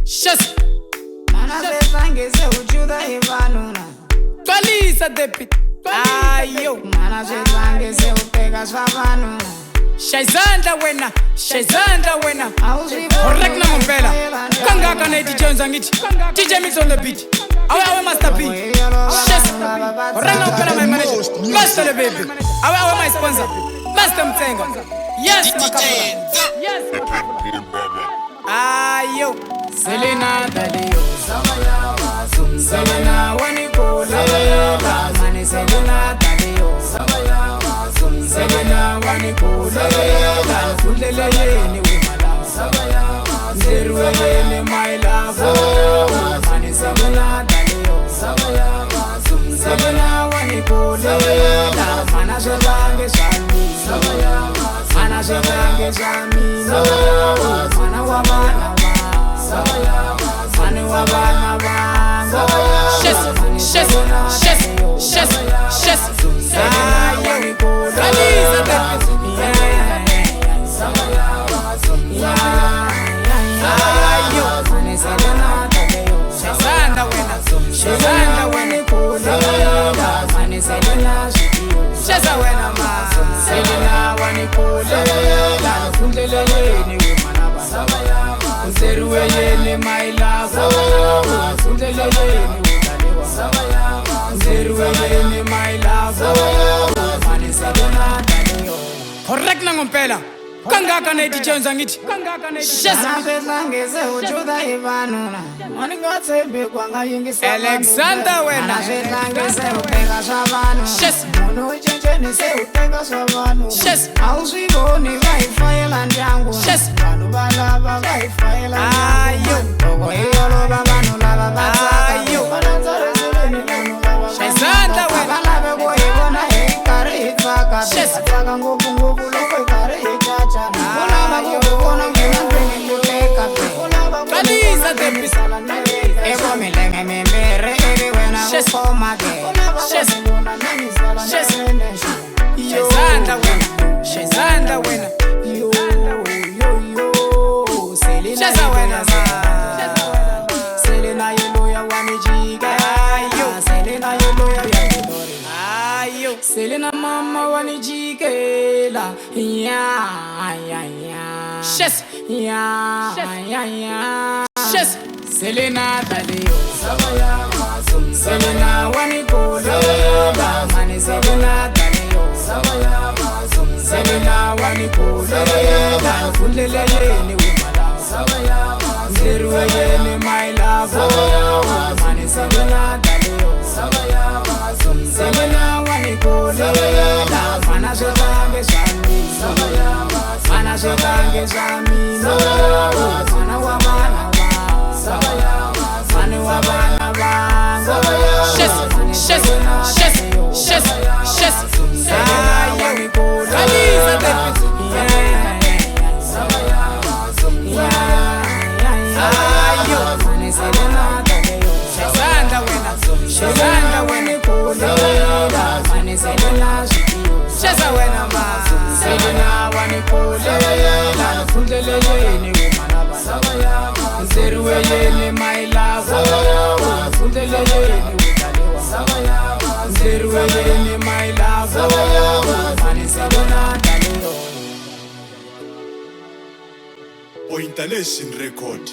Shes. Manashetangise ujuda ivanuna. Twalisa the pit. Ayo. Manashetangise upeka swavanuna. Shayzanda wena, Shayzanda wena. Correct na ngempela. Kangaka na DJ Nzangithi. DJ Mix on the beat. Awe Master P. Shes. Correct na ngempela my manager. Master the baby. Awe my sponsor. Master Mtenga. Yes, Makapula. Yes, Makapula. Ayo. Selena Dalio. Selena Wanikola. Mani Selena Dalio. Selena Wanikola. Fundele yeni wimala. Zerwe yeni my love. Mani Selena Dalio. Selena Wanikola. Mana Zelange Sami. Mana Zelange Sami. Mana Wabana. Mana Wabana. Shes. My love, my love, correct na ngempela. Kangaka na DJ Nzangithi. Shes. Manashetangise ujuda ivanuna. Maningathembi kwangayingisa. Alexander wena. Manashetangise upeka swavanuna. Shes. Muno ichenjenise upeka swavanuna. Shes. Awuziboni vayifayela ndyangu. Shes. Vanhu valava vayifayela Ayo. ndyangu. Iyolova vanhu lava vatsaka. Ayo. Vananzareseleni vanhu lava Shayzanda wena. valave kuyivona hikarhi hi tsaka. Shes. Vatsaka ngopfungopfu loko hi karhi hi caca. Kulava kuvona nghena ndlwini kuteka pe. Twalisa the pit. Eko milenge mimbirhi ivi wena Shes. ukhoma ke. Shes. Shes. Shayzanda wena. Shayzanda wena. Sheza wena ma. Selena yeloya wanijika. Ayo. Selena yeloya yanidori. Ayo. Selena mama wanijikela. Shes. Shes. Selena Dalio. Selena Wanikola. Mani Selena Dalio. Selena Wanikola. Fundele yeni wimala. Zerwe yeni my love. Mani Selena Dalio. Selena Wanikola. Mana Zelange Sami. Mana Zelange Sami. Mana Wabana. Mana Wabana. Shes. Ayo. Twalisa the pit. Ayo. Shayzanda wena. Shayzanda wena. Sheza wena ma. Selena Wanikola. Fundele yeni wimala. Zerwe yeni my love. Fundele yeni wimala. Zerwe yeni my love. Mani Selena Dalio. Pointa Nation Record.